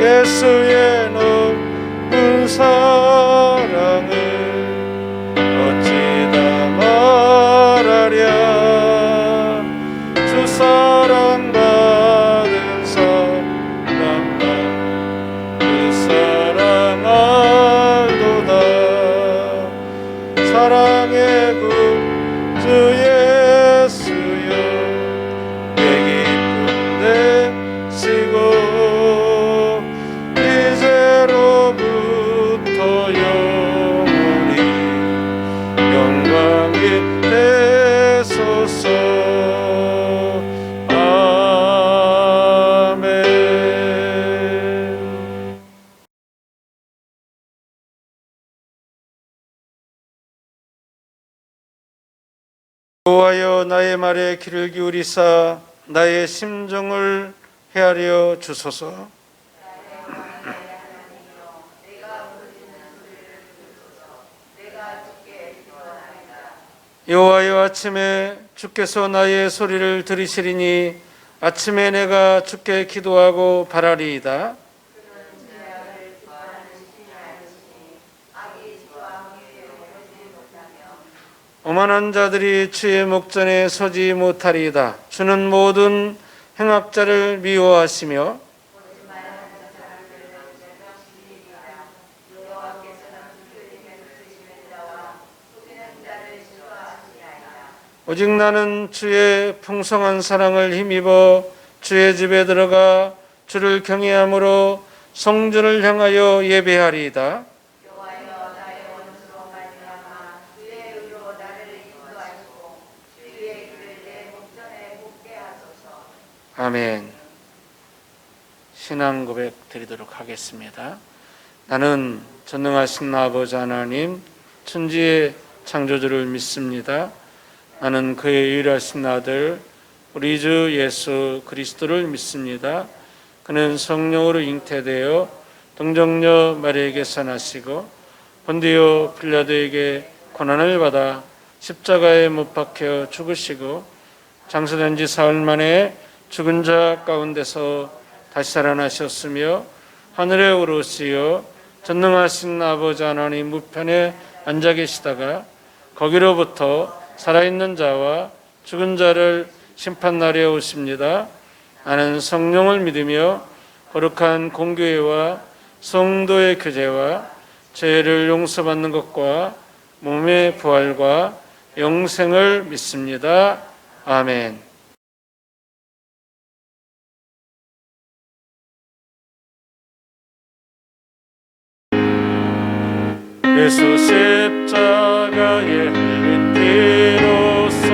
예수의 높은 사랑을 어찌 다 말하랴. 주 사랑받은 사람만 그 사랑 알도다. 사랑의 구주 예수여 내 깊은 데시고 이제로부터 영원히 영광이 되소서. 아멘. 여호와여 나의 말에 귀를 기울이사 나의 심정을 헤아려 주소서. 여호와여 아침에 주께서 나의 소리를 들으시리니 아침에 내가 주께 기도하고 바라리이다. 오만한 자들이 주의 목전에 서지 못하리이다. 주는 모든 행악자를 미워하시며 오직 나는 주의 풍성한 사랑을 힘입어 주의 집에 들어가 주를 경외함으로 성전을 향하여 예배하리이다. 아멘. 신앙 고백 드리도록 하겠습니다. 나는 전능하신 아버지 하나님 천지의 창조주를 믿습니다. 나는 그의 유일하신 아들 우리 주 예수 그리스도를 믿습니다. 그는 성령으로 잉태되어 동정녀 마리아에게서 나시고 본디오 빌라도에게 고난을 받아 십자가에 못 박혀 죽으시고 장사된 지 사흘 만에 죽은 자 가운데서 다시 살아나셨으며 하늘에 오르시어 전능하신 아버지 하나님 우편에 앉아 계시다가 거기로부터 살아있는 자와 죽은 자를 심판날에 오십니다. 나는 성령을 믿으며 거룩한 공교회와 성도의 교제와 죄를 용서받는 것과 몸의 부활과 영생을 믿습니다. 아멘. 예수 십자가에 흘린 피로써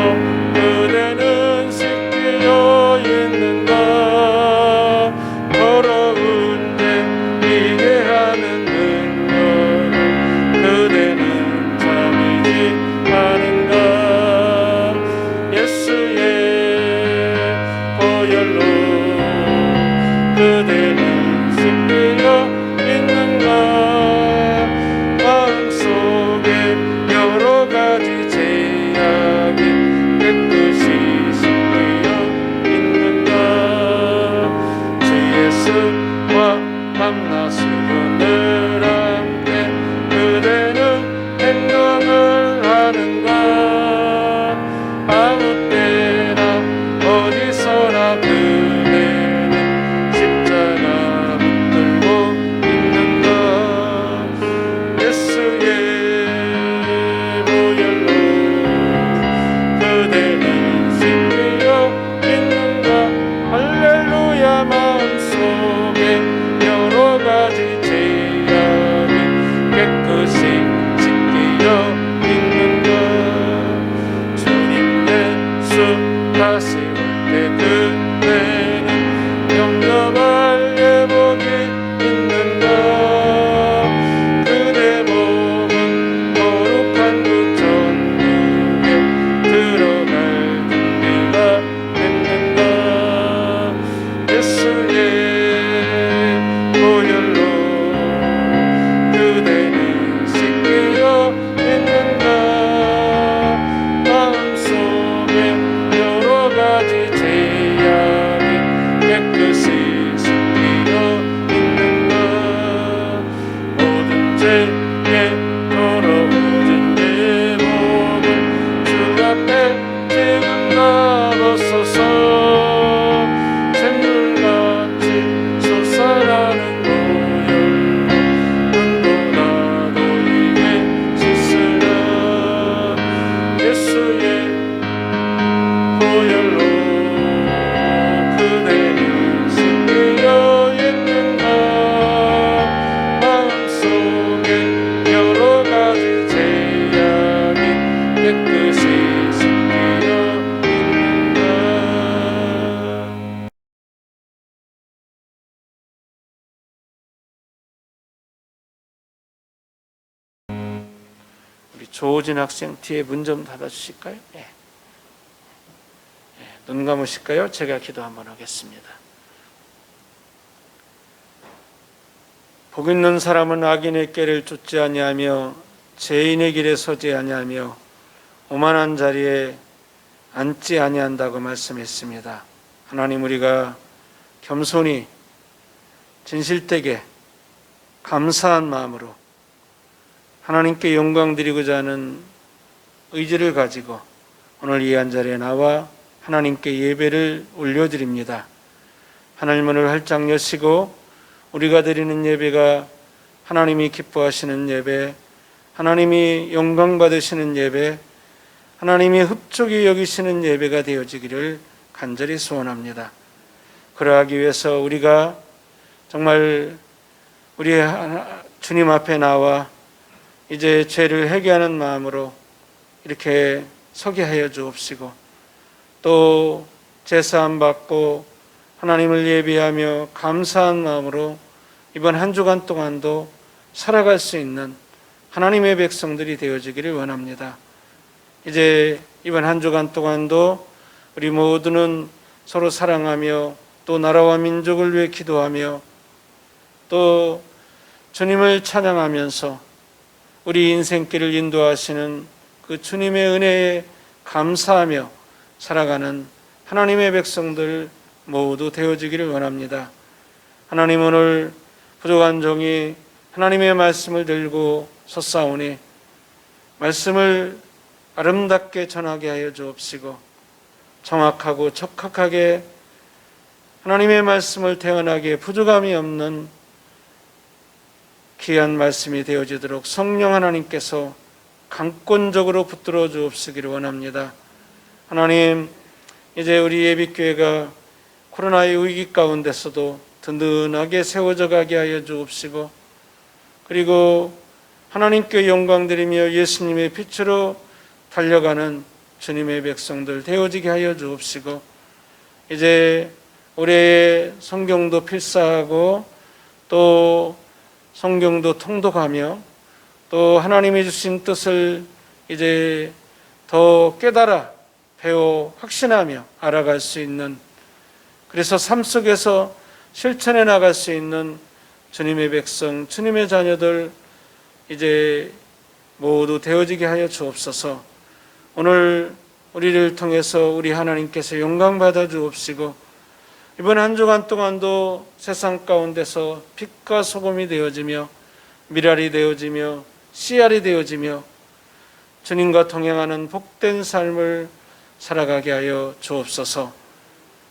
그대는 씻기려 있는가. 더러운 죄 이해하는 능력을 그대는 잠이지 않은가. 예수의 보혈로 그대는 씻기려 있는가. 여러 가지 죄악이 깨끗이 씻겨 있는가. 주 예수와 만나시고 늘 함께 그대는 행동을 하는가. 아무 때나 어디서나 그대는 십자가 붙들고 있는가. 예수의 그대는 씻기려 있는가. 할렐루야. 마음속에 여러 가지 죄악이 깨끗이 조진 학생 뒤에 문 좀 닫아주실까요? 예. 눈 감으실까요? 제가 기도 한번 하겠습니다. 복 있는 사람은 악인의 꾀를 쫓지 아니하며 죄인의 길에 서지 아니하며 오만한 자리에 앉지 아니한다고 말씀했습니다. 하나님, 우리가 겸손히 진실되게 감사한 마음으로 하나님께 영광 드리고자 하는 의지를 가지고 오늘 이 한 자리에 나와 하나님께 예배를 올려드립니다. 하늘 문을 활짝 여시고 우리가 드리는 예배가 하나님이 기뻐하시는 예배, 하나님이 영광 받으시는 예배, 하나님이 흡족히 여기시는 예배가 되어지기를 간절히 소원합니다. 그러하기 위해서 우리가 정말 우리 주님 앞에 나와 이제 죄를 회개하는 마음으로 이렇게 서게 하여 주옵시고, 또 제사함 받고 하나님을 예배하며 감사한 마음으로 이번 한 주간 동안도 살아갈 수 있는 하나님의 백성들이 되어지기를 원합니다. 이제 이번 한 주간 동안도 우리 모두는 서로 사랑하며 또 나라와 민족을 위해 기도하며 또 주님을 찬양하면서 우리 인생길을 인도하시는 그 주님의 은혜에 감사하며 살아가는 하나님의 백성들 모두 되어지기를 원합니다. 하나님, 오늘 부족한 종이 하나님의 말씀을 들고 섰사오니 말씀을 아름답게 전하게 하여 주옵시고, 정확하고 적확하게 하나님의 말씀을 태어나게 부족함이 없는 귀한 말씀이 되어지도록 성령 하나님께서 강권적으로 붙들어 주옵시기를 원합니다. 하나님, 이제 우리 예비교회가 코로나의 위기 가운데서도 든든하게 세워져 가게 하여 주옵시고, 그리고 하나님께 영광 드리며 예수님의 빛으로 달려가는 주님의 백성들 되어지게 하여 주옵시고, 이제 올해의 성경도 필사하고 또 성경도 통독하며 또 하나님이 주신 뜻을 이제 더 깨달아 배워 확신하며 알아갈 수 있는, 그래서 삶 속에서 실천해 나갈 수 있는 주님의 백성, 주님의 자녀들 이제 모두 되어지게 하여 주옵소서. 오늘 우리를 통해서 우리 하나님께서 영광 받아 주옵시고, 이번 한 주간 동안도 세상 가운데서 빛과 소금이 되어지며 미랄이 되어지며 씨알이 되어지며 주님과 동행하는 복된 삶을 살아가게 하여 주옵소서.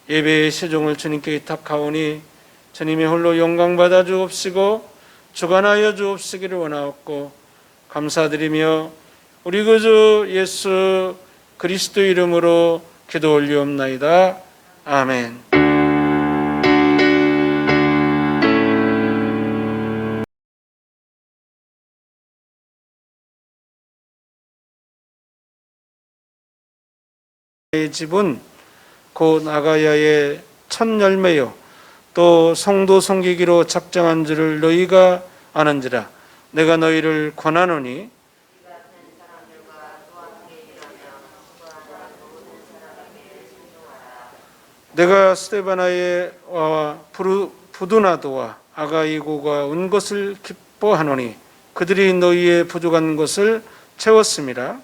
예배의 시종을 주님께 위탁하오니 주님의 홀로 영광 받아 주옵시고 주관하여 주옵시기를 원하옵고, 감사드리며 우리 구주 예수 그리스도 이름으로 기도 올리옵나이다. 아멘. 집은 곧 아가야의 첫 열매요 또 성도 섬기기로 작정한 줄을 너희가 아는지라. 내가 너희를 권하노니 내가 스데바나와 부두나도와 아가이고가 온 것을 기뻐하노니 그들이 너희의 부족한 것을 채웠음이라.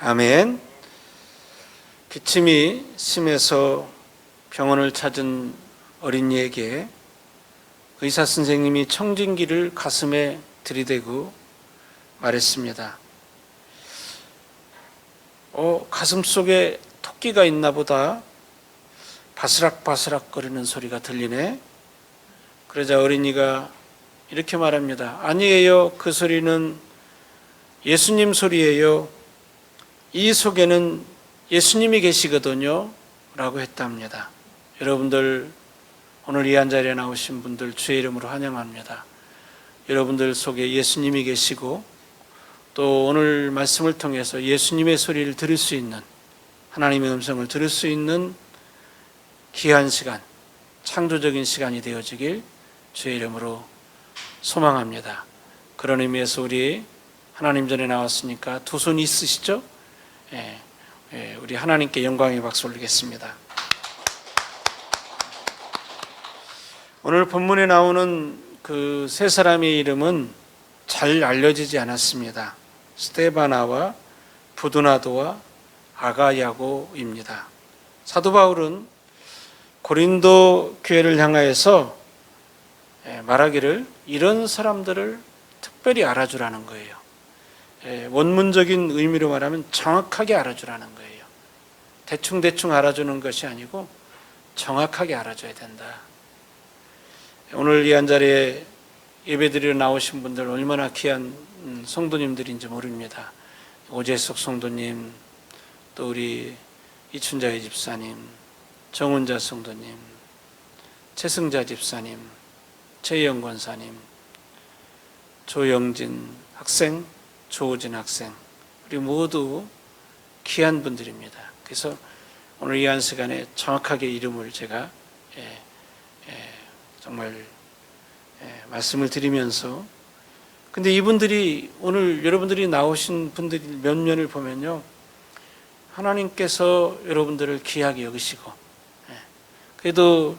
아멘. 기침이 심해서 병원을 찾은 어린이에게 의사 선생님이 청진기를 가슴에 들이대고 말했습니다. 가슴 속에 토끼가 있나 보다. 바스락바스락 거리는 소리가 들리네. 그러자 어린이가 이렇게 말합니다. 아니에요. 그 소리는 예수님 소리예요. 이 속에는 예수님이 계시거든요 라고 했답니다. 여러분들, 오늘 이 한 자리에 나오신 분들 주의 이름으로 환영합니다. 여러분들 속에 예수님이 계시고 또 오늘 말씀을 통해서 예수님의 소리를 들을 수 있는, 하나님의 음성을 들을 수 있는 귀한 시간, 창조적인 시간이 되어지길 주의 이름으로 소망합니다. 그런 의미에서 우리 하나님 전에 나왔으니까 두 손 있으시죠? 우리 하나님께 영광의 박수 올리겠습니다. 오늘 본문에 나오는 그 세 사람의 이름은 잘 알려지지 않았습니다. 스데바나와 부두나도와 아가야고입니다. 사도 바울은 고린도 교회를 향하여서 말하기를 이런 사람들을 특별히 알아주라는 거예요. 원문적인 의미로 말하면 정확하게 알아주라는 거예요. 대충 알아주는 것이 아니고 정확하게 알아줘야 된다. 오늘 이 한자리에 예배드리러 나오신 분들 얼마나 귀한 성도님들인지 모릅니다. 오재석 성도님, 또 우리 이춘자의 집사님, 정은자 성도님, 최승자 집사님, 최영 권사님, 조영진 학생, 조우진 학생, 우리 모두 귀한 분들입니다. 그래서 오늘 이 한 시간에 정확하게 이름을 제가 정말 말씀을 드리면서, 근데 이분들이 오늘 여러분들이 나오신 분들 몇 면을 보면요, 하나님께서 여러분들을 귀하게 여기시고, 그래도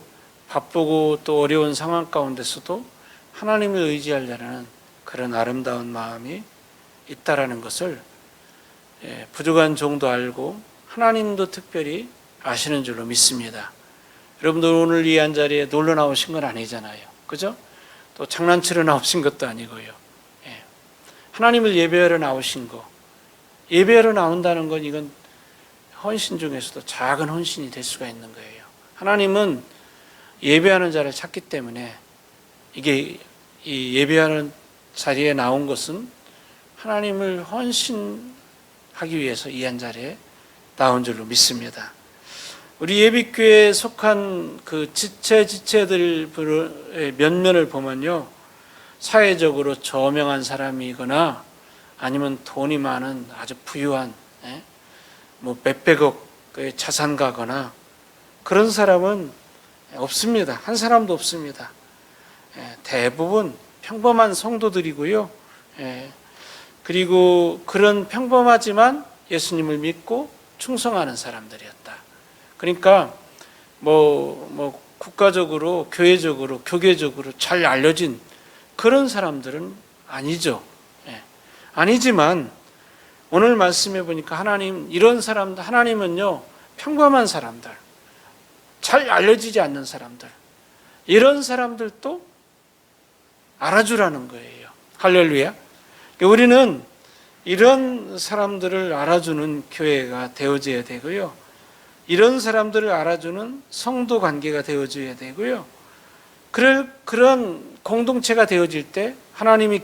바쁘고 또 어려운 상황 가운데서도 하나님을 의지하려는 그런 아름다운 마음이 있다라는 것을 부족한 종도 알고 하나님도 특별히 아시는 줄로 믿습니다. 여러분들 오늘 이 한 자리에 놀러 나오신 건 아니잖아요. 그죠? 또 장난치러 나오신 것도 아니고요. 하나님을 예배하러 나오신 거, 예배하러 나온다는 건 이건 헌신 중에서도 작은 헌신이 될 수가 있는 거예요. 하나님은 예배하는 자를 찾기 때문에 이게 이 예배하는 자리에 나온 것은 하나님을 헌신하기 위해서 이 한 자리에 나온 줄로 믿습니다. 우리 예비교회에 속한 그 지체들의 면면을 보면요, 사회적으로 저명한 사람이거나 아니면 돈이 많은 아주 부유한 뭐 몇백억의 자산가거나 그런 사람은 없습니다. 한 사람도 없습니다. 대부분 평범한 성도들이고요. 그리고 그런 평범하지만 예수님을 믿고 충성하는 사람들이었다. 그러니까 뭐 국가적으로, 교회적으로, 교계적으로 잘 알려진 그런 사람들은 아니죠. 아니지만 오늘 말씀해 보니까 하나님, 이런 사람들, 하나님은요, 평범한 사람들, 잘 알려지지 않는 사람들, 이런 사람들도 알아주라는 거예요. 할렐루야. 우리는 이런 사람들을 알아주는 교회가 되어져야 되고요, 이런 사람들을 알아주는 성도 관계가 되어져야 되고요, 그런 공동체가 되어질 때 하나님이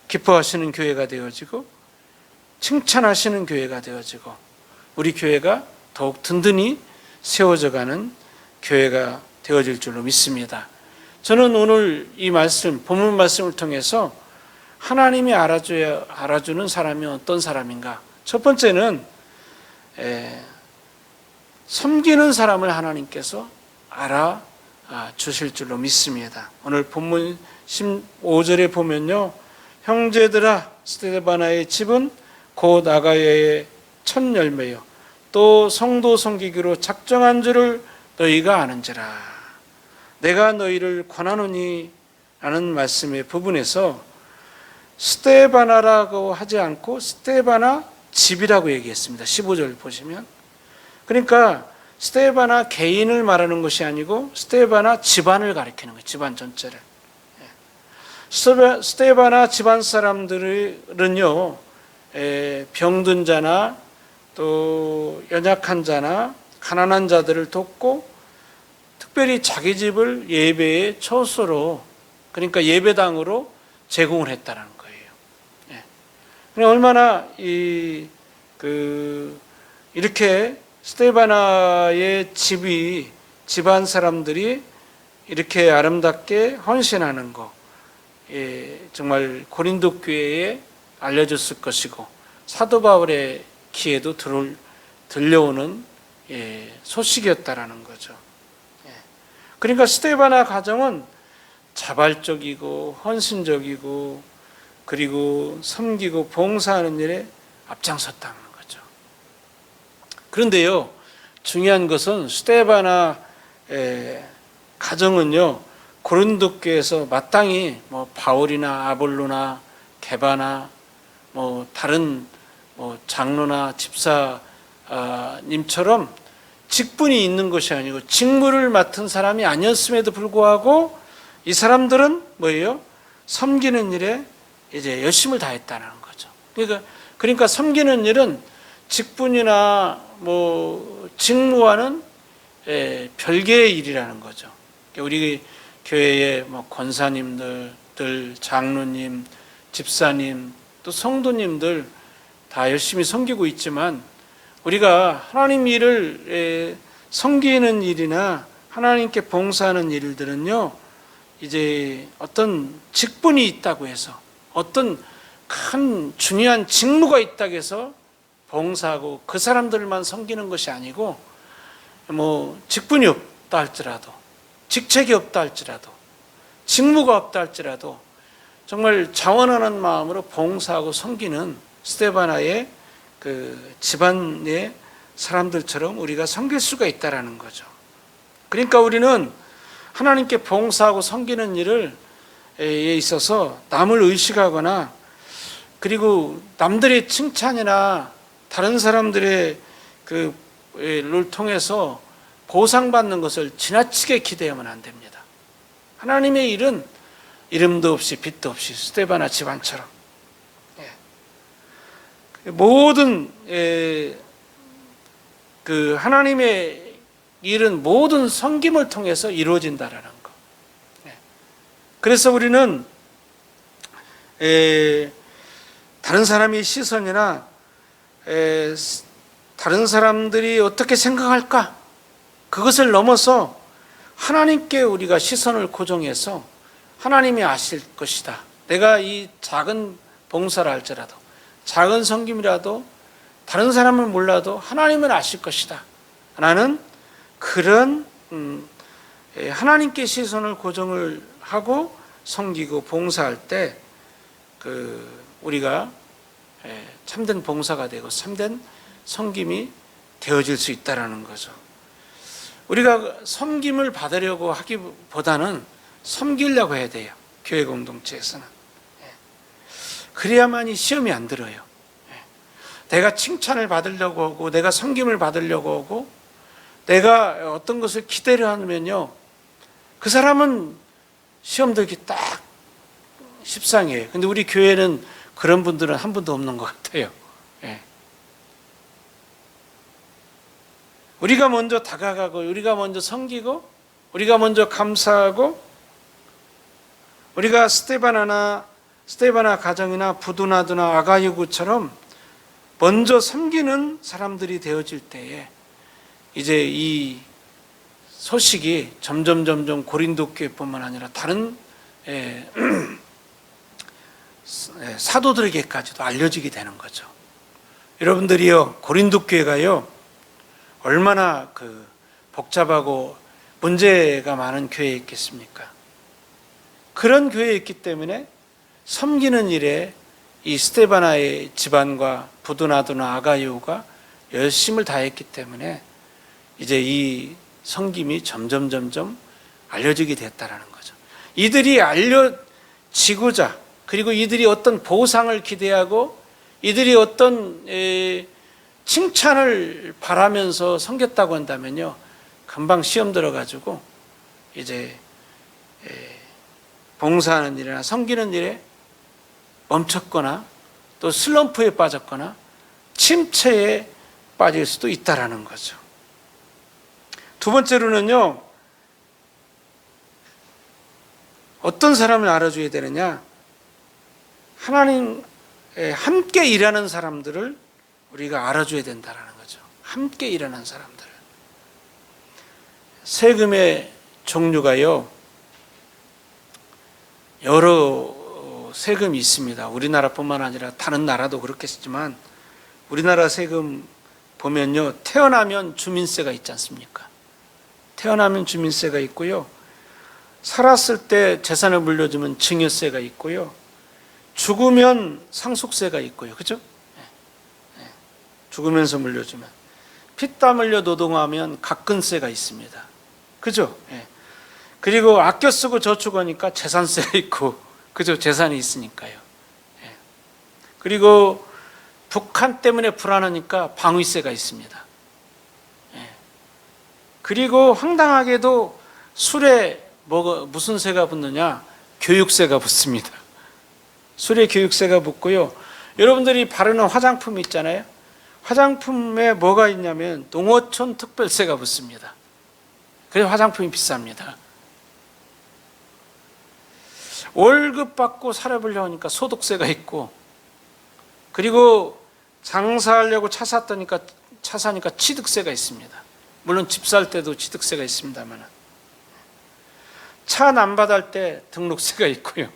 기뻐하시는 교회가 되어지고 칭찬하시는 교회가 되어지고 우리 교회가 더욱 든든히 세워져가는 교회가 되어질 줄로 믿습니다. 저는 오늘 이 말씀, 본문 말씀을 통해서 하나님이 알아주는 사람이 어떤 사람인가? 첫 번째는 섬기는 사람을 하나님께서 알아주실 줄로 믿습니다. 오늘 본문 15절에 보면요, 형제들아, 스데바나의 집은 곧 아가야의 첫 열매요 또 성도 섬기기로 작정한 줄을 너희가 아는지라. 내가 너희를 권하노니 라는 말씀의 부분에서 스데바나라고 하지 않고 스데바나 집이라고 얘기했습니다. 15절 보시면. 그러니까 스데바나 개인을 말하는 것이 아니고 스데바나 집안을 가리키는 거예요. 집안 전체를. 스데바나 집안 사람들은요, 병든 자나 또 연약한 자나 가난한 자들을 돕고 특별히 자기 집을 예배의 처소로, 그러니까 예배당으로 제공을 했다는 거예요. 얼마나 이렇게 스데바나의 집안 사람들이 이렇게 아름답게 헌신하는 거, 정말 고린도 교회에 알려졌을 것이고 사도 바울의 귀에도 들려오는 소식이었다라는 거죠. 그러니까 스데바나 가정은 자발적이고 헌신적이고 그리고 섬기고 봉사하는 일에 앞장섰다는 거죠. 그런데요, 중요한 것은 스데바나 가정은요, 고린도 교회에서 마땅히 뭐 바울이나 아볼로나 게바나 뭐 다른 뭐 장로나 집사님처럼 직분이 있는 것이 아니고 직무를 맡은 사람이 아니었음에도 불구하고 이 사람들은 뭐예요? 섬기는 일에 이제 열심을 다했다는 거죠. 그러니까 섬기는 일은 직분이나 뭐 직무와는 별개의 일이라는 거죠. 우리 교회의 뭐 권사님들, 장로님, 집사님, 또 성도님들 다 열심히 섬기고 있지만 우리가 하나님 일을 섬기는 일이나 하나님께 봉사하는 일들은요, 이제 어떤 직분이 있다고 해서 어떤 큰 중요한 직무가 있다고 해서 봉사하고 그 사람들만 섬기는 것이 아니고 뭐 직분이 없다 할지라도 직책이 없다 할지라도 직무가 없다 할지라도 정말 자원하는 마음으로 봉사하고 섬기는 스데바나의 그 집안의 사람들처럼 우리가 섬길 수가 있다라는 거죠. 그러니까 우리는 하나님께 봉사하고 섬기는 일에 있어서 남을 의식하거나 그리고 남들의 칭찬이나 다른 사람들의 그를 통해서 보상받는 것을 지나치게 기대하면 안 됩니다. 하나님의 일은 이름도 없이 빛도 없이 스데바나 집안처럼 모든 그 하나님의 일은 모든 섬김을 통해서 이루어진다라는 거. 그래서 우리는 다른 사람의 시선이나 다른 사람들이 어떻게 생각할까? 그것을 넘어서 하나님께 우리가 시선을 고정해서 하나님이 아실 것이다. 내가 이 작은 봉사를 할지라도 작은 섬김이라도 다른 사람은 몰라도 하나님은 아실 것이다. 라는 그런 하나님께 시선을 고정을 하고 섬기고 봉사할 때 우리가 참된 봉사가 되고 참된 섬김이 되어질 수 있다는 거죠. 우리가 섬김을 받으려고 하기보다는 섬기려고 해야 돼요. 교회 공동체에서는. 그래야만이 시험이 안 들어요. 내가 칭찬을 받으려고 하고 내가 섬김을 받으려고 하고 내가 어떤 것을 기대를 하면요, 그 사람은 시험 들기 딱 십상이에요. 근데 우리 교회는 그런 분들은 한 분도 없는 것 같아요. 우리가 먼저 다가가고 우리가 먼저 섬기고 우리가 먼저 감사하고 우리가 스데바나 가정이나 부두나두나 아가이구처럼 먼저 섬기는 사람들이 되어질 때에 이제 이 소식이 점점 고린도 교회뿐만 아니라 다른 사도들에게까지도 알려지게 되는 거죠. 여러분들이요, 고린도 교회가요 얼마나 복잡하고 문제가 많은 교회였겠습니까? 그런 교회였기 때문에 섬기는 일에 이 스데바나의 집안과 부두나두나 아가이오가 열심을 다했기 때문에 이제 이 섬김이 점점 알려지게 됐다라는 거죠. 이들이 알려지고자 그리고 이들이 어떤 보상을 기대하고 이들이 어떤 칭찬을 바라면서 섬겼다고 한다면요, 금방 시험 들어가지고 이제 봉사하는 일이나 섬기는 일에 멈췄거나 또 슬럼프에 빠졌거나 침체에 빠질 수도 있다라는 거죠. 두 번째로는요, 어떤 사람을 알아줘야 되느냐? 하나님 함께 일하는 사람들을 우리가 알아줘야 된다는 거죠. 함께 일하는 사람들. 세금의 종류가요, 여러 세금이 있습니다. 우리나라뿐만 아니라 다른 나라도 그렇겠지만 우리나라 세금 보면요, 태어나면 주민세가 있지 않습니까? 태어나면 주민세가 있고요. 살았을 때 재산을 물려주면 증여세가 있고요. 죽으면 상속세가 있고요. 그죠? 죽으면서 물려주면. 피땀 흘려 노동하면 가근세가 있습니다. 그죠? 그리고 아껴 쓰고 저축하니까 재산세가 있고, 그죠? 재산이 있으니까요. 그리고 북한 때문에 불안하니까 방위세가 있습니다. 그리고 황당하게도 술에 무슨 세가 붙느냐? 교육세가 붙습니다. 술에 교육세가 붙고요. 여러분들이 바르는 화장품 있잖아요. 화장품에 뭐가 있냐면 농어촌 특별세가 붙습니다. 그래서 화장품이 비쌉니다. 월급 받고 살아보려고 하니까 소득세가 있고, 그리고 장사하려고 차 사니까 취득세가 있습니다. 물론 집 살 때도 취득세가 있습니다만, 차 남받을 때 등록세가 있고요.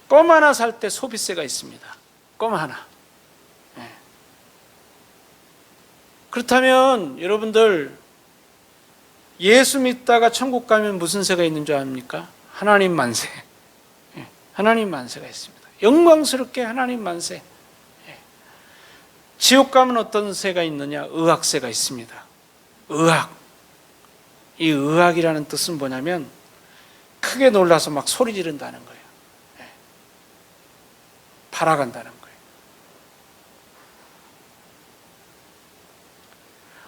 껌 하나 살 때 소비세가 있습니다. 껌 하나. 그렇다면 여러분들, 예수 믿다가 천국 가면 무슨 세가 있는 줄 압니까? 하나님 만세. 하나님 만세가 있습니다. 영광스럽게 하나님 만세. 지옥 가면 어떤 세가 있느냐? 의학세가 있습니다. 의학. 이 의학이라는 뜻은 뭐냐면 크게 놀라서 막 소리 지른다는 거예요. 팔아간다는 거예요.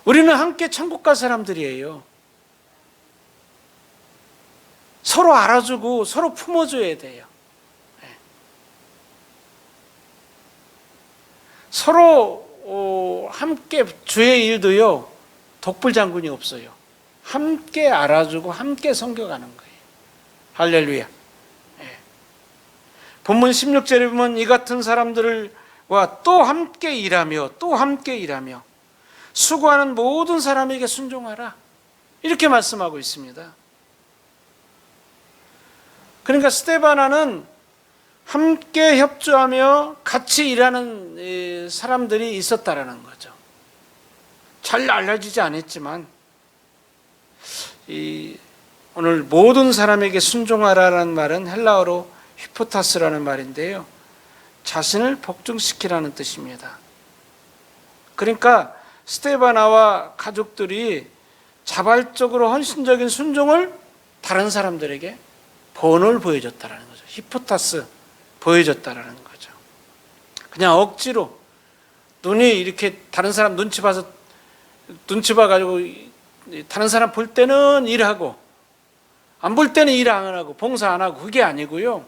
우리는 함께 천국 갈 사람들이에요. 서로 알아주고 서로 품어줘야 돼요. 서로 함께 주의 일도요, 독불장군이 없어요. 함께 알아주고 함께 섬겨가는 거예요. 할렐루야. 본문 16절에 보면 이 같은 사람들과 또 함께 일하며 수고하는 모든 사람에게 순종하라, 이렇게 말씀하고 있습니다. 그러니까 스데바나는 함께 협조하며 같이 일하는 사람들이 있었다라는 거죠. 잘 알려지지 않았지만 오늘 모든 사람에게 순종하라는 말은 헬라어로 히포타스라는 말인데요, 자신을 복종시키라는 뜻입니다. 그러니까 스데바나와 가족들이 자발적으로 헌신적인 순종을 다른 사람들에게 본을 보여줬다라는 거죠. 히포타스, 보여줬다라는 거죠. 그냥 억지로 눈이 이렇게 다른 사람 눈치 봐가지고 다른 사람 볼 때는 일하고 안 볼 때는 일 안 하고 봉사 안 하고, 그게 아니고요.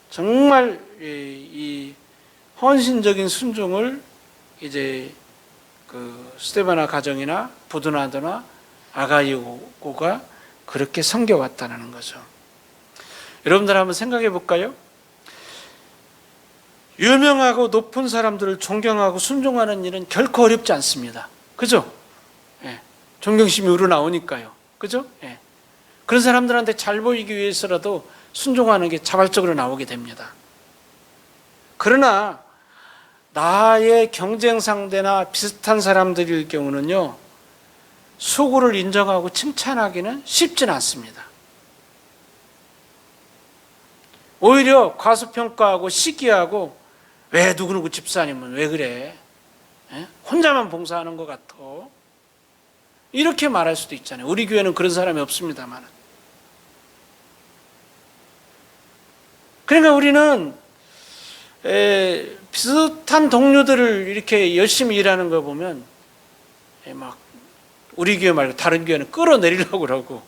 정말 이 헌신적인 순종을 이제 그 스데바나 가정이나 부두나도나 아가이오가 그렇게 섬겨왔다는 거죠. 여러분들 한번 생각해 볼까요? 유명하고 높은 사람들을 존경하고 순종하는 일은 결코 어렵지 않습니다. 그죠? 존경심이 우러나오니까요. 그죠? 그런 사람들한테 잘 보이기 위해서라도 순종하는 게 자발적으로 나오게 됩니다. 그러나 나의 경쟁 상대나 비슷한 사람들일 경우는요, 수고를 인정하고 칭찬하기는 쉽지는 않습니다. 오히려 과소평가하고 시기하고, 왜 누구누구 집사님은 왜 그래? 혼자만 봉사하는 것 같아. 이렇게 말할 수도 있잖아요. 우리 교회는 그런 사람이 없습니다만. 그러니까 우리는 비슷한 동료들을 이렇게 열심히 일하는 거 보면 막 우리 교회 말고 다른 교회는 끌어내리려고 그러고,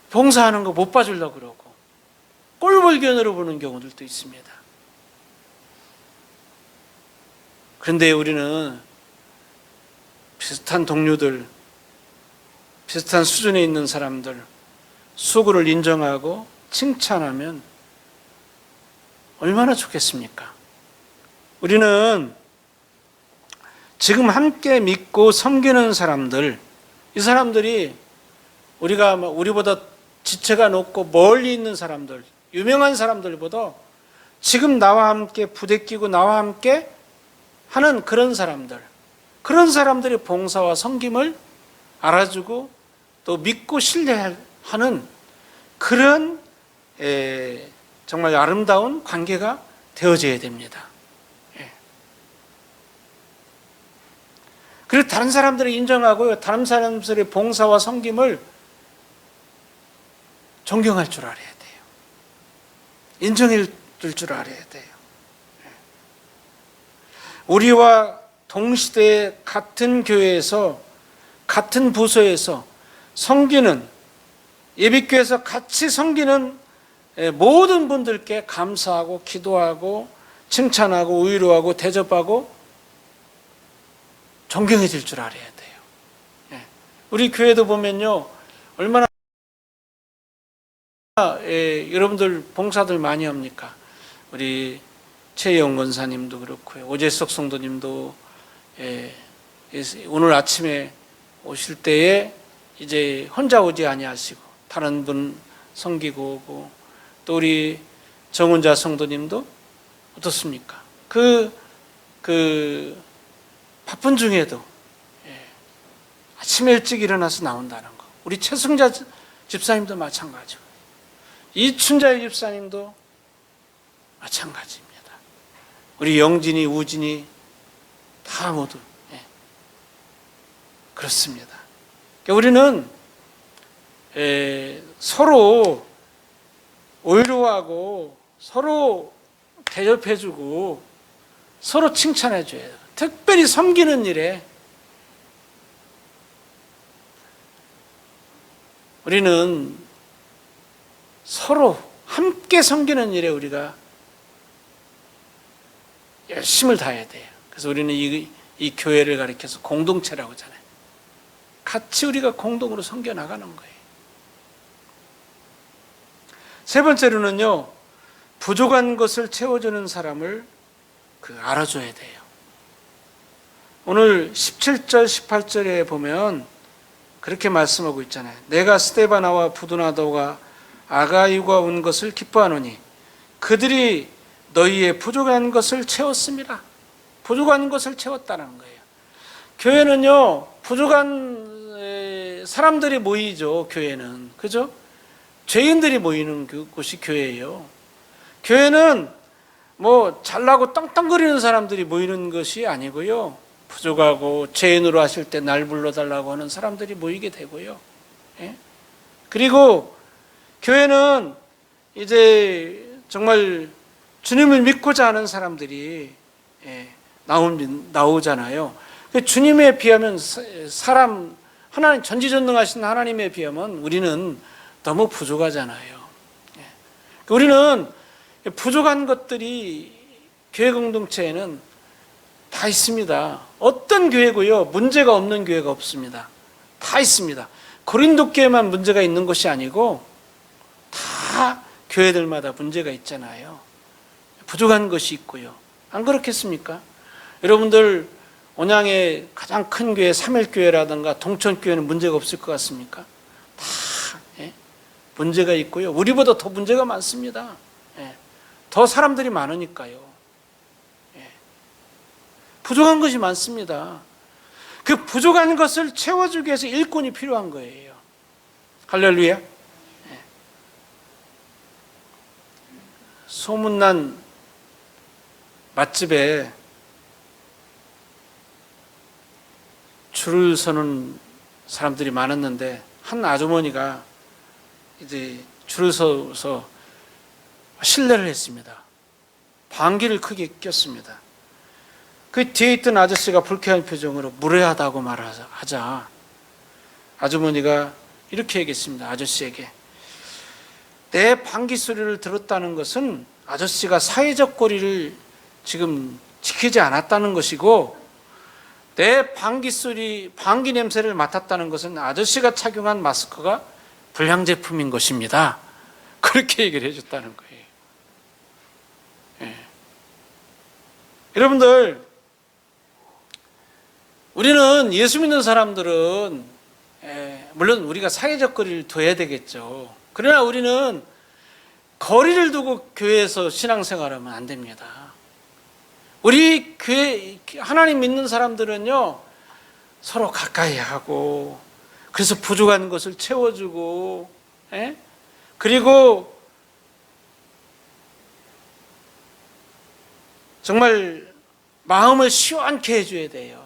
봉사하는 거 못 봐주려고 그러고, 꼴불견으로 보는 경우들도 있습니다. 그런데 우리는 비슷한 동료들, 비슷한 수준에 있는 사람들 수고를 인정하고 칭찬하면 얼마나 좋겠습니까? 우리는 지금 함께 믿고 섬기는 사람들, 이 사람들이 우리보다 지체가 높고 멀리 있는 사람들, 유명한 사람들보다 지금 나와 함께 부대끼고 나와 함께 하는 그런 사람들, 그런 사람들의 봉사와 섬김을 알아주고 또 믿고 신뢰하는 그런 정말 아름다운 관계가 되어져야 됩니다. 그리고 다른 사람들을 인정하고요, 다른 사람들의 봉사와 섬김을 존경할 줄 알아야 돼요. 인정해 줄 줄 알아야 돼요. 우리와 동시대에 같은 교회에서 같은 부서에서 섬기는, 예비교회에서 같이 섬기는 모든 분들께 감사하고 기도하고 칭찬하고 위로하고 대접하고 존경해 줄 줄 알아야 돼요. 우리 교회도 보면요, 얼마나 여러분들 봉사들 많이 합니까? 우리 최영 권사님도 그렇고요, 오재석 성도님도 오늘 아침에 오실 때에 이제 혼자 오지 아니하시고 다른 분 섬기고 오고, 또 우리 정은자 성도님도 어떻습니까? 바쁜 중에도 아침에 일찍 일어나서 나온다는 거. 우리 최승자 집사님도 마찬가지고, 이춘자 집사님도 마찬가지입니다. 우리 영진이, 우진이 다 모두 그렇습니다. 우리는 서로 위로하고 서로 대접해주고 서로 칭찬해줘야 돼요. 특별히 섬기는 일에 우리는 서로 함께 섬기는 일에 우리가 열심을 다해야 돼요. 그래서 우리는 이 교회를 가리켜서 공동체라고 하잖아요. 같이 우리가 공동으로 섬겨 나가는 거예요. 세 번째로는요, 부족한 것을 채워주는 사람을 알아줘야 돼요. 오늘 17절, 18절에 보면 그렇게 말씀하고 있잖아요. 내가 스데바나와 부두나도가 아가이가 온 것을 기뻐하노니 그들이 너희의 부족한 것을 채웠습니다. 부족한 것을 채웠다는 거예요. 교회는요, 부족한 사람들이 모이죠. 교회는, 그죠? 죄인들이 모이는 곳이 교회예요. 교회는 뭐 잘나고 떵떵거리는 사람들이 모이는 것이 아니고요, 부족하고 죄인으로 하실 때 날 불러달라고 하는 사람들이 모이게 되고요. 그리고 교회는 이제 정말 주님을 믿고자 하는 사람들이 나오잖아요. 주님에 비하면 하나님 전지전능하신 하나님에 비하면 우리는 너무 부족하잖아요. 우리는 부족한 것들이 교회 공동체에는 다 있습니다. 어떤 교회고요, 문제가 없는 교회가 없습니다. 다 있습니다. 고린도 교회만 문제가 있는 것이 아니고 다 교회들마다 문제가 있잖아요. 부족한 것이 있고요. 안 그렇겠습니까? 여러분들 온양의 가장 큰 교회 삼일교회라든가 동천교회는 문제가 없을 것 같습니까? 다 문제가 있고요. 우리보다 더 문제가 많습니다. 더 사람들이 많으니까요. 부족한 것이 많습니다. 그 부족한 것을 채워주기 위해서 일꾼이 필요한 거예요. 할렐루야. 소문난 맛집에 줄을 서는 사람들이 많았는데 한 아주머니가 이제 줄을 서서 실례를 했습니다. 방귀를 크게 꼈습니다. 그 뒤에 있던 아저씨가 불쾌한 표정으로 무례하다고 말하자 아주머니가 이렇게 얘기했습니다. 아저씨에게, 내 방귀 소리를 들었다는 것은 아저씨가 사회적 거리를 지금 지키지 않았다는 것이고, 내 방귀 냄새를 맡았다는 것은 아저씨가 착용한 마스크가 불량제품인 것입니다. 그렇게 얘기를 해줬다는 거예요. 여러분들, 우리는 예수 믿는 사람들은 물론 우리가 사회적 거리를 둬야 되겠죠. 그러나 우리는 거리를 두고 교회에서 신앙생활하면 안 됩니다. 우리 교회 하나님 믿는 사람들은요, 서로 가까이 하고, 그래서 부족한 것을 채워주고, 그리고 정말 마음을 시원케 해줘야 돼요.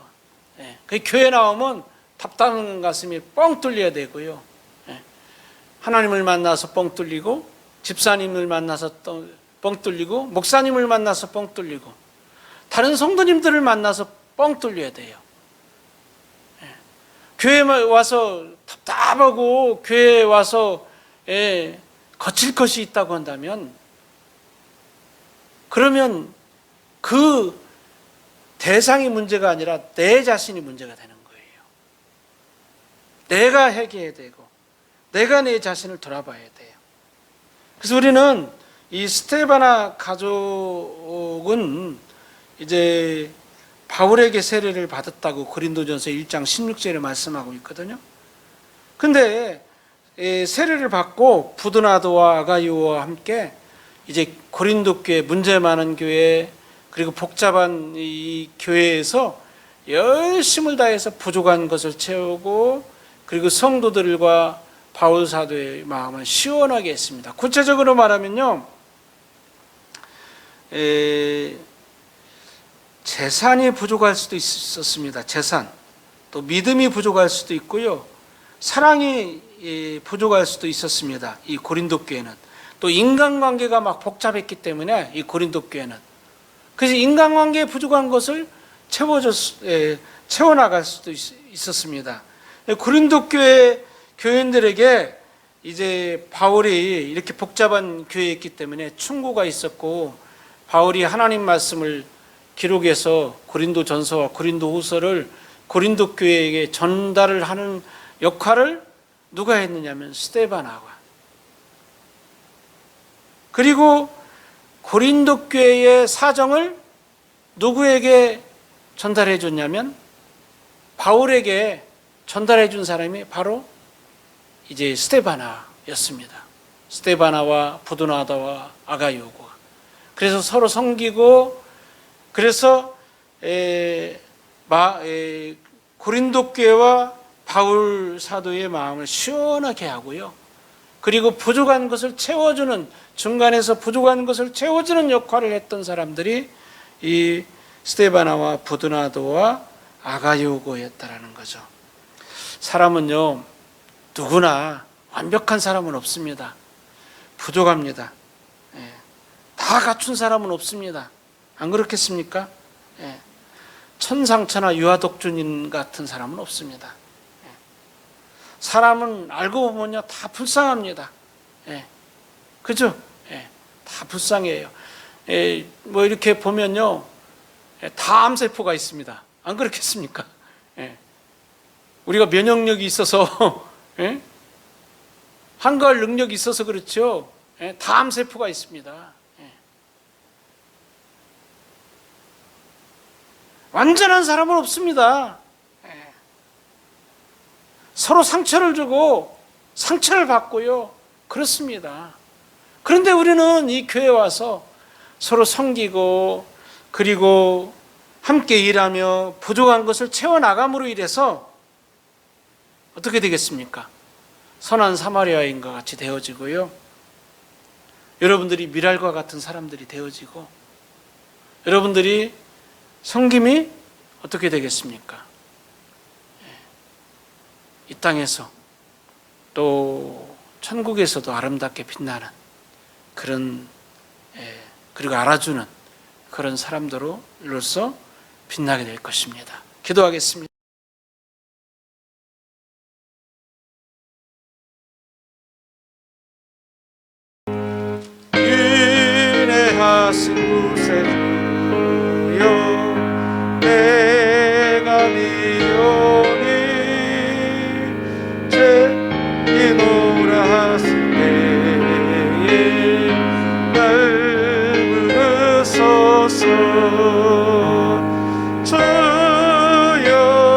그 교회 나오면 답답한 가슴이 뻥 뚫려야 되고요. 하나님을 만나서 뻥 뚫리고, 집사님을 만나서 뻥 뚫리고, 목사님을 만나서 뻥 뚫리고, 다른 성도님들을 만나서 뻥 뚫려야 돼요. 교회에 와서 답답하고 교회에 와서 거칠 것이 있다고 한다면, 그러면 그 대상이 문제가 아니라 내 자신이 문제가 되는 거예요. 내가 해결해야 되고, 내가 내 자신을 돌아봐야 돼요. 그래서 우리는 이 스테바나 가족은 이제 바울에게 세례를 받았다고 고린도전서 1장 16절에 말씀하고 있거든요. 근데 세례를 받고 부드나도와 아가이오와 함께 이제 고린도 교회, 문제 많은 교회, 그리고 복잡한 이 교회에서 열심을 다해서 부족한 것을 채우고, 그리고 성도들과 바울 사도의 마음을 시원하게 했습니다. 구체적으로 말하면요, 재산이 부족할 수도 있었습니다. 재산, 또 믿음이 부족할 수도 있고요, 사랑이 부족할 수도 있었습니다. 이 고린도 교회는 또 인간관계가 막 복잡했기 때문에, 이 고린도 교회는 그래서 인간관계에 부족한 것을 채워나갈 수도 있었습니다. 고린도 교회 교인들에게 이제 바울이 이렇게 복잡한 교회였기 때문에 충고가 있었고, 바울이 하나님 말씀을 기록해서 고린도 전서와 고린도 후서를 고린도 교회에게 전달을 하는 역할을 누가 했느냐면 스데바나가. 그리고 고린도 교회의 사정을 누구에게 전달해 줬냐면 바울에게 전달해 준 사람이 바로 이제 스데바나였습니다. 스데바나와 부드나다와 아가이오가. 그래서 서로 섬기고, 그래서 고린도 교회와 바울 사도의 마음을 시원하게 하고요, 그리고 부족한 것을 채워주는, 중간에서 부족한 것을 채워주는 역할을 했던 사람들이 이 스데바나와 부드나도와 아가이오고였다라는 거죠. 사람은요, 누구나 완벽한 사람은 없습니다. 부족합니다. 다 갖춘 사람은 없습니다. 안 그렇겠습니까? 천상천하 유아독존인 같은 사람은 없습니다. 사람은 알고 보면요, 다 불쌍합니다. 그죠? 다 불쌍해요. 뭐 이렇게 보면요, 다 암세포가 있습니다. 안 그렇겠습니까? 우리가 면역력이 있어서 한가할 능력이 있어서 그렇죠. 다 암세포가 있습니다. 완전한 사람은 없습니다. 서로 상처를 주고 상처를 받고요, 그렇습니다. 그런데 우리는 이 교회에 와서 서로 섬기고, 그리고 함께 일하며 부족한 것을 채워나감으로 인해서 어떻게 되겠습니까? 선한 사마리아인과 같이 되어지고요, 여러분들이 미랄과 같은 사람들이 되어지고, 여러분들이 섬김이 어떻게 되겠습니까? 이 땅에서 또 천국에서도 아름답게 빛나는 그런, 그리고 알아주는 그런 사람들로서 빛나게 될 것입니다. 기도하겠습니다. 인내하신 곳에 주여 내가 미오니 죄인오라 하실 때에 날 부르소서. 주여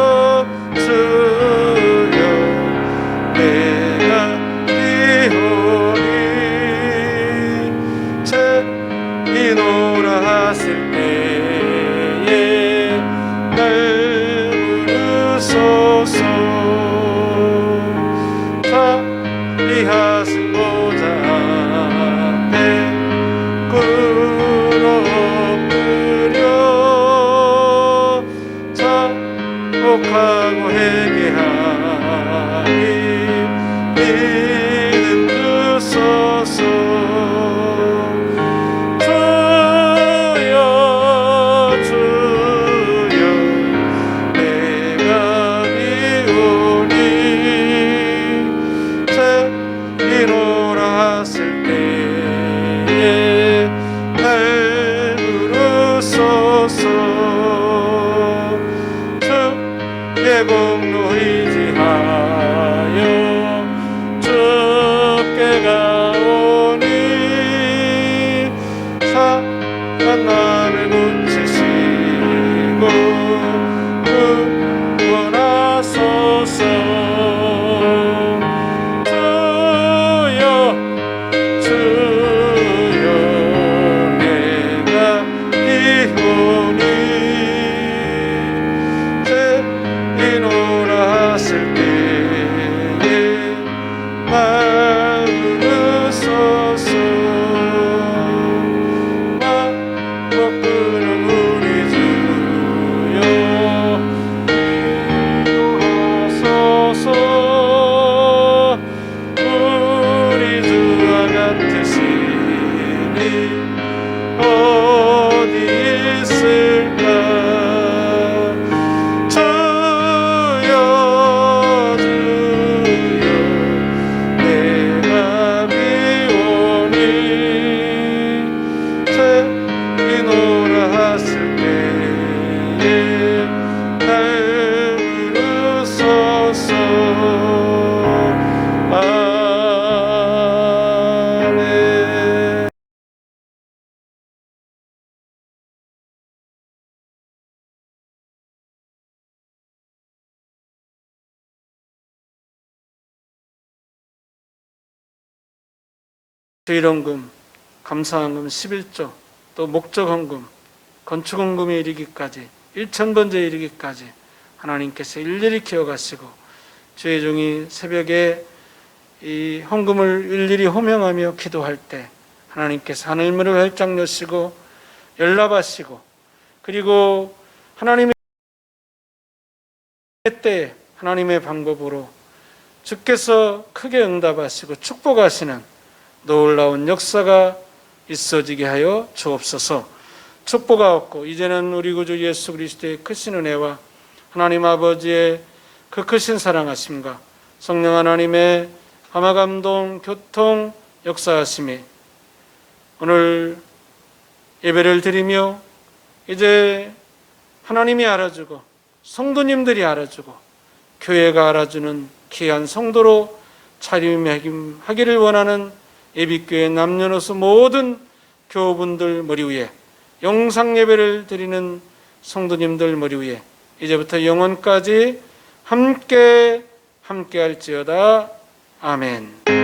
주일헌금, 감사헌금 11조, 또 목적헌금, 건축헌금에 이르기까지 1,000번째에 이르기까지 하나님께서 일일이 기억하시고 주의 종이 새벽에 이 헌금을 일일이 호명하며 기도할 때 하나님께서 하늘문을 활짝 여시고 열납하시고 그리고 하나님의 때에 하나님의 방법으로 주께서 크게 응답하시고 축복하시는 놀라운 역사가 있어지게 하여 주옵소서. 축복하옵고 이제는 우리 구주 예수 그리스도의 크신 은혜와 하나님 아버지의 그 크신 사랑하심과 성령 하나님의 감화감동 교통 역사하심이 오늘 예배를 드리며 이제 하나님이 알아주고 성도님들이 알아주고 교회가 알아주는 귀한 성도로 차림하기를 원하는 예비교회 남녀노소 모든 교우분들 머리 위에 영상 예배를 드리는 성도님들 머리 위에 이제부터 영원까지 함께 할지어다. 아멘.